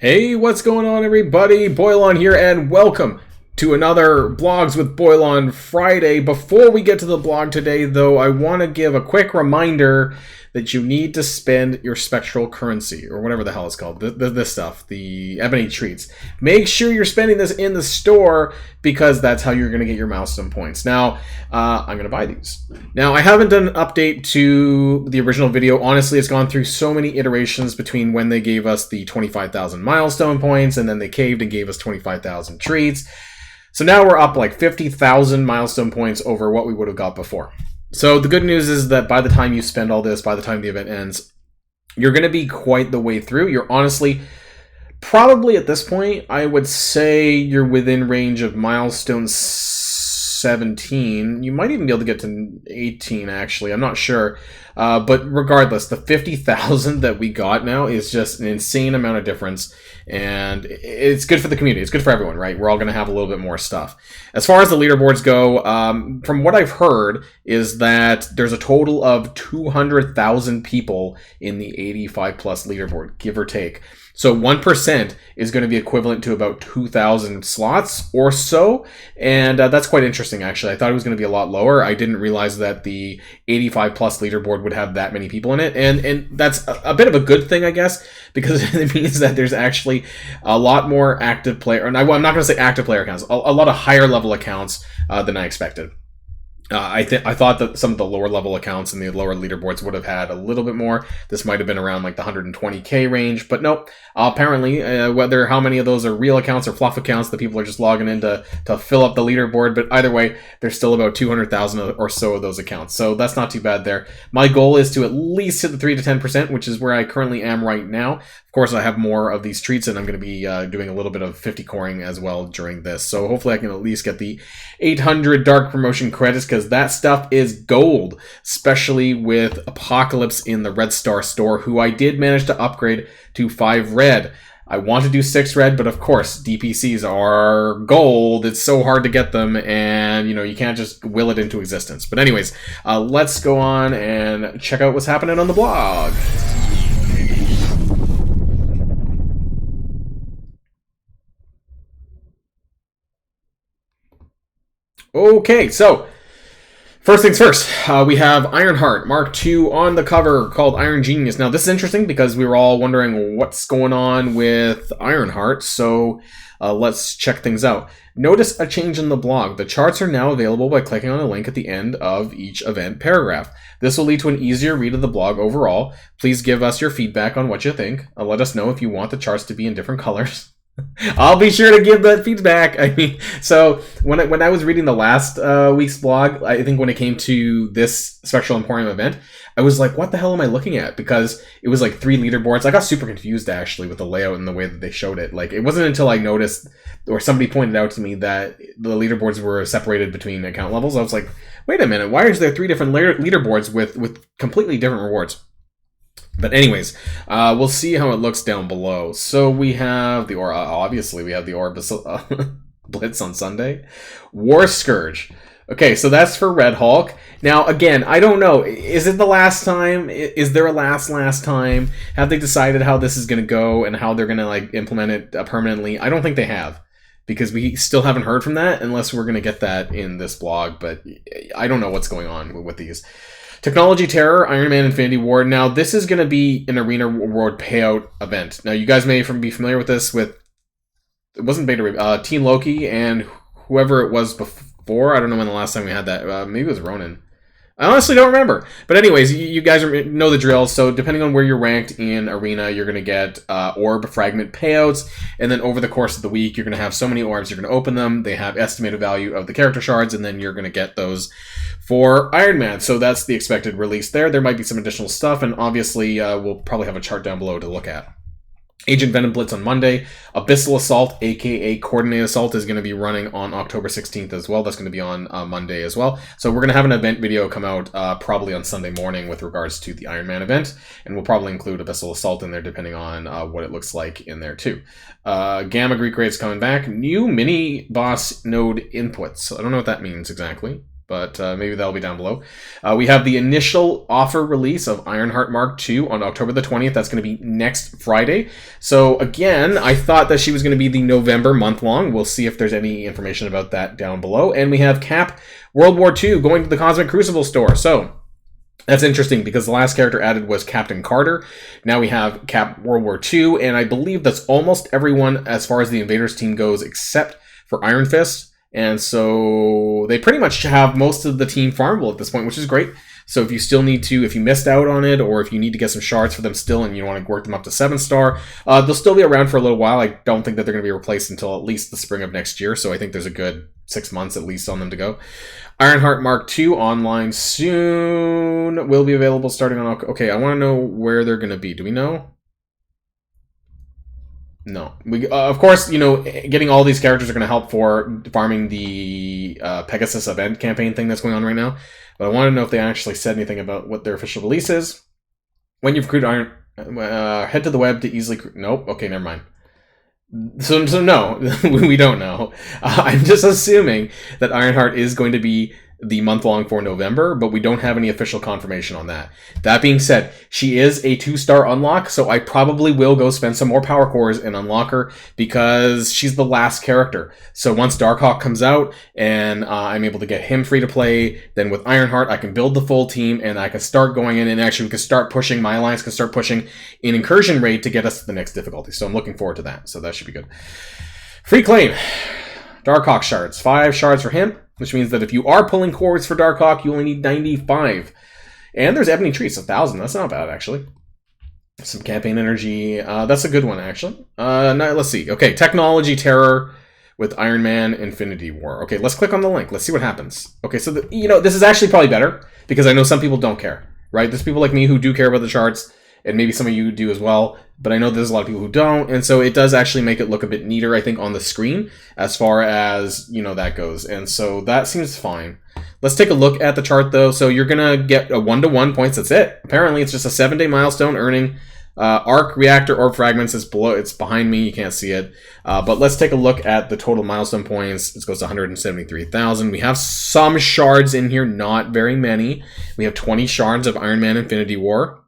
Hey, what's going on, everybody? Boilon here, and welcome to another Blogs with Boilon Friday. Before we get to the blog today, though, I want to give a quick reminder that you need to spend your spectral currency, or whatever the hell it's called, this stuff, the ebony treats. Make sure you're spending this in the store, because that's how you're going to get your milestone points. Now, I'm going to buy these. Now, I haven't done an update to the original video. Honestly, it's gone through so many iterations between when they gave us the 25,000 milestone points, and then they caved and gave us 25,000 treats. So now we're up like 50,000 milestone points over what we would have got before. So the good news is that by the time you spend all this, by the time the event ends, you're going to be quite the way through. You're honestly, probably at this point, I would say you're within range of milestone 17. You might even be able to get to 18, actually. I'm not sure. But regardless, the 50,000 that we got now is just an insane amount of difference. And it's good for the community. It's good for everyone, right? We're all going to have a little bit more stuff. As far as the leaderboards go, from what I've heard is that there's a total of 200,000 people in the 85 plus leaderboard, give or take. So 1% is going to be equivalent to about 2,000 slots or so. And that's quite interesting, actually. I thought it was going to be a lot lower. I didn't realize that the 85 plus leaderboard would have that many people in it. And that's a bit of a good thing, I guess, because it means that there's actually a lot more active player, and I'm not going to say active player accounts, a lot of higher level accounts than I expected. I thought that some of the lower level accounts and the lower leaderboards would have had a little bit more. This might have been around like the 120k range, but nope. Apparently, how many of those are real accounts or fluff accounts that people are just logging in to fill up the leaderboard, but either way, there's still about 200,000 or so of those accounts. So that's not too bad there. My goal is to at least hit the 3 to 10%, which is where I currently am right now. Of course, I have more of these treats, and I'm going to be doing a little bit of 50 coring as well during this. So hopefully I can at least get the 800 dark promotion credits, because that stuff is gold, especially with Apocalypse in the Red Star store, who I did manage to upgrade to 5 red. I want to do 6 red, but of course, DPCs are gold. It's so hard to get them, and you can't just will it into existence. But anyways, let's go on and check out what's happening on the blog. Okay, so first things first, we have Ironheart Mark II on the cover called Iron Genius. Now, this is interesting because we were all wondering what's going on with Ironheart, so let's check things out. Notice a change in the blog. The charts are now available by clicking on a link at the end of each event paragraph. This will lead to an easier read of the blog overall. Please give us your feedback on what you think. Let us know if you want the charts to be in different colors. I'll be sure to give that feedback. I mean, so when I was reading the last week's blog, I think when it came to this Spectral Emporium event, I was like, what the hell am I looking at? Because it was like 3 leaderboards. I got super confused, actually, with the layout and the way that they showed it. Like, it wasn't until I noticed, or somebody pointed out to me, that the leaderboards were separated between account levels. I was like, wait a minute, why is there 3 different leaderboards with completely different rewards? But anyways, we'll see how it looks down below. So we have the Aura, obviously we have the Aura Blitz on Sunday. War Scourge. Okay, so that's for Red Hulk. Now, again, I don't know. Is it the last time? Is there a last time? Have they decided how this is going to go and how they're going to like implement it permanently? I don't think they have, because we still haven't heard from that unless we're going to get that in this blog. But I don't know what's going on with these. Technology Terror, Iron Man Infinity War. Now, this is going to be an Arena Reward payout event. Now, you guys may be familiar with this it wasn't Beta, Team Loki and whoever it was before. I don't know when the last time we had that. Maybe it was Ronan. I honestly don't remember. But anyways, you guys know the drill. So depending on where you're ranked in Arena, you're going to get orb fragment payouts. And then over the course of the week, you're going to have so many orbs. You're going to open them. They have estimated value of the character shards. And then you're going to get those for Iron Man. So that's the expected release there. There might be some additional stuff. And obviously, we'll probably have a chart down below to look at. Agent Venom Blitz on Monday. Abyssal Assault, aka Coordinate Assault, is going to be running on October 16th as well. That's going to be on Monday as well. So we're going to have an event video come out probably on Sunday morning with regards to the Iron Man event. And we'll probably include Abyssal Assault in there depending on what it looks like in there too. Gamma Greek Raid's coming back. New mini boss node inputs. I don't know what that means exactly. but maybe that'll be down below. We have the initial offer release of Ironheart Mark II on October the 20th. That's going to be next Friday. So again, I thought that she was going to be the November month-long. We'll see if there's any information about that down below. And we have Cap World War II going to the Cosmic Crucible store. So that's interesting because the last character added was Captain Carter. Now we have Cap World War II, and I believe that's almost everyone as far as the Invaders team goes, except for Iron Fist. And so they pretty much have most of the team farmable at this point, which is great. So if you still need to, if you missed out on it, or if you need to get some shards for them still and you want to work them up to 7-star, they'll still be around for a little while. I don't think that they're going to be replaced until at least the spring of next year. So I think there's a good 6 months at least on them to go. Ironheart Mark II online soon. Will be available starting on... Okay, I want to know where they're going to be. Do we know? No. We of course, you know, getting all these characters are going to help for farming the Pegasus event campaign thing that's going on right now. But I want to know if they actually said anything about what their official release is. When you've recruited Iron... head to the web to easily... Nope. Okay, never mind. So no, we don't know. I'm just assuming that Ironheart is going to be the month-long for November, but we don't have any official confirmation on that. That being said, she is a 2-star unlock, so I probably will go spend some more power cores and unlock her because she's the last character. So once Darkhawk comes out and I'm able to get him free to play, then with Ironheart I can build the full team and I can start going in, and actually we can start pushing, my alliance can start pushing in incursion raid to get us to the next difficulty. So I'm looking forward to that. So that should be good. Free claim. Darkhawk shards. 5 shards for him, which means that if you are pulling cores for Darkhawk, you only need 95. And there's Ebony Trees, 1,000. That's not bad, actually. Some campaign energy. That's a good one, actually. Now, let's see. Okay, Technology Terror with Iron Man Infinity War. Okay, let's click on the link. Let's see what happens. Okay, so, you know, this is actually probably better because I know some people don't care, right? There's people like me who do care about the charts, and maybe some of you do as well, but I know there's a lot of people who don't, and so it does actually make it look a bit neater, I think, on the screen as far as, you know, that goes, and so that seems fine. Let's take a look at the chart, though. So you're going to get a 1-to-1 points. That's it. Apparently, it's just a 7-day milestone earning. Arc, Reactor, Orb Fragments is below. It's behind me. You can't see it. But let's take a look at the total milestone points. It goes to 173,000. We have some shards in here, not very many. We have 20 shards of Iron Man Infinity War.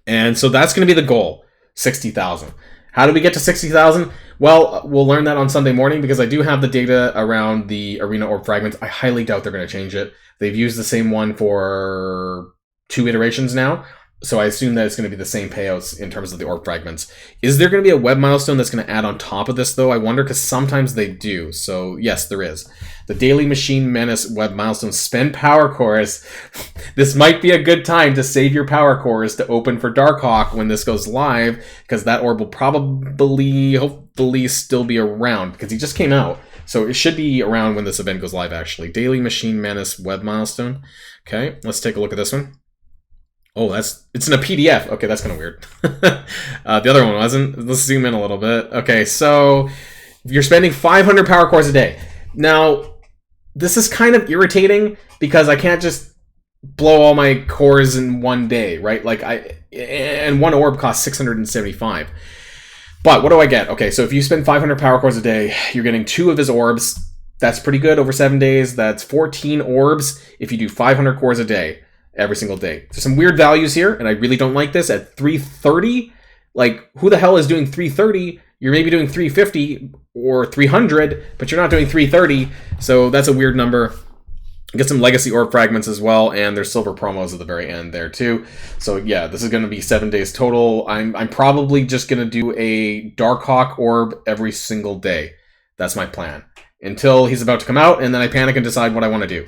And so that's going to be the goal, 60,000. How do we get to 60,000? Well, we'll learn that on Sunday morning because I do have the data around the Arena Orb Fragments. I highly doubt they're going to change it. They've used the same one for 2 iterations now, so I assume that it's going to be the same payouts in terms of the Orb Fragments. Is there going to be a web milestone that's going to add on top of this, though? I wonder, because sometimes they do. So, yes, there is. The Daily Machine Menace web milestone. Spend power cores. This might be a good time to save your power cores to open for Darkhawk when this goes live, because that orb will probably, hopefully, still be around, because he just came out. So it should be around when this event goes live, actually. Daily Machine Menace web milestone. Okay, let's take a look at this one. Oh, it's in a PDF. Okay, that's kind of weird. The other one wasn't. Let's zoom in a little bit. Okay, so you're spending 500 power cores a day. Now, this is kind of irritating because I can't just blow all my cores in one day, right? Like and one orb costs 675. But what do I get? Okay, so if you spend 500 power cores a day, you're getting 2 of his orbs. That's pretty good over 7 days. That's 14 orbs if you do 500 cores a day. Every single day. There's some weird values here, and I really don't like this. At 330, like, who the hell is doing 330? You're maybe doing 350 or 300, but you're not doing 330, so that's a weird number. Get some Legacy Orb Fragments as well, and there's silver promos at the very end there too. So yeah, this is going to be 7 days total. I'm probably just going to do a Darkhawk Orb every single day. That's my plan. Until he's about to come out, and then I panic and decide what I want to do.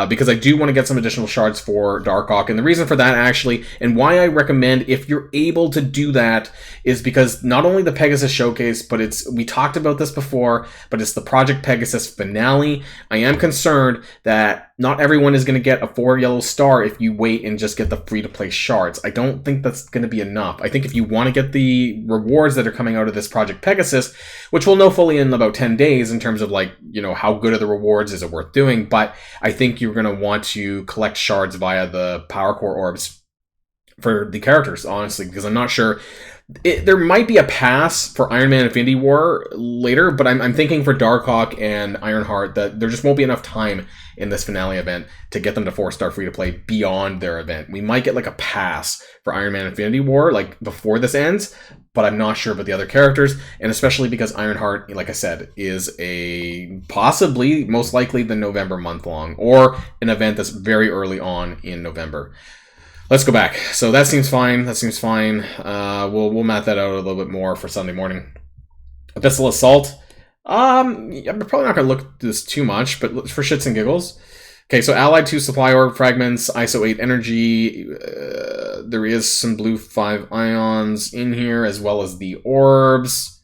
Because I do want to get some additional shards for Darkhawk. And the reason for that, actually, and why I recommend if you're able to do that, is because not only the Pegasus Showcase, but we talked about this before, but it's the Project Pegasus finale. I am concerned that not everyone is going to get a 4 yellow star if you wait and just get the free-to-play shards. I don't think that's going to be enough. I think if you want to get the rewards that are coming out of this Project Pegasus, which we'll know fully in about 10 days in terms of, like, you know, how good are the rewards, is it worth doing, but I think you're going to want to collect shards via the Power Core Orbs for the characters, honestly, because I'm not sure There might be a pass for Iron Man Infinity War later, but I'm thinking for Darkhawk and Ironheart that there just won't be enough time in this finale event to get them to 4-star free to play beyond their event. We might get like a pass for Iron Man Infinity War like before this ends, but I'm not sure about the other characters, and especially because Ironheart, like I said, is a possibly, most likely, the November month long, or an event that's very early on in November. Let's go back. So that seems fine. That seems fine. We'll map that out a little bit more for Sunday morning. Abyssal Assault. I'm probably not going to look at this too much, but for shits and giggles. Okay, so allied to supply orb fragments, ISO 8 energy. There is some blue 5 ions in here, as well as the orbs.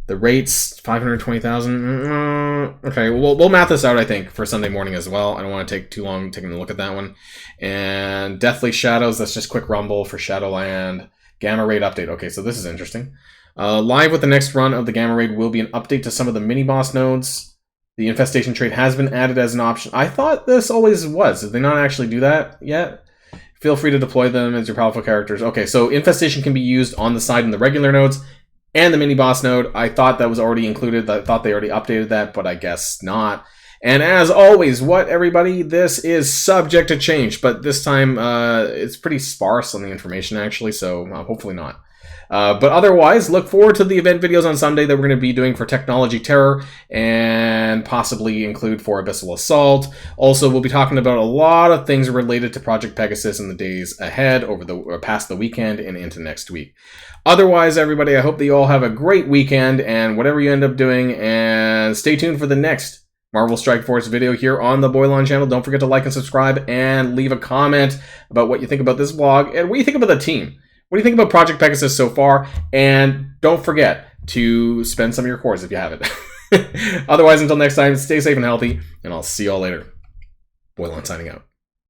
The rates, 520,000. Okay, we'll map this out, I think, for Sunday morning as well. I don't want to take too long taking a look at that one. And Deathly Shadows, that's just quick rumble for Shadowland. Gamma Raid update. Okay, so this is interesting. Live with the next run of the Gamma Raid will be an update to some of the mini-boss nodes. The Infestation trait has been added as an option. I thought this always was. Did they not actually do that yet? Feel free to deploy them as your powerful characters. Okay, so Infestation can be used on the side in the regular nodes and the mini-boss node. I thought that was already included. I thought they already updated that, but I guess not. And as always, what, everybody? This is subject to change, but this time it's pretty sparse on the information, actually, so hopefully not. But otherwise, look forward to the event videos on Sunday that we're going to be doing for Technology Terror and possibly include for Abyssal Assault. Also, we'll be talking about a lot of things related to Project Pegasus in the days ahead, past the weekend and into next week. Otherwise, everybody, I hope that you all have a great weekend and whatever you end up doing, and stay tuned for the next Marvel Strike Force video here on the Boilon channel. Don't forget to like and subscribe and leave a comment about what you think about this vlog and what you think about the team. What do you think about Project Pegasus so far? And don't forget to spend some of your cores if you haven't. Otherwise, until next time, stay safe and healthy, and I'll see you all later. Boilon signing out.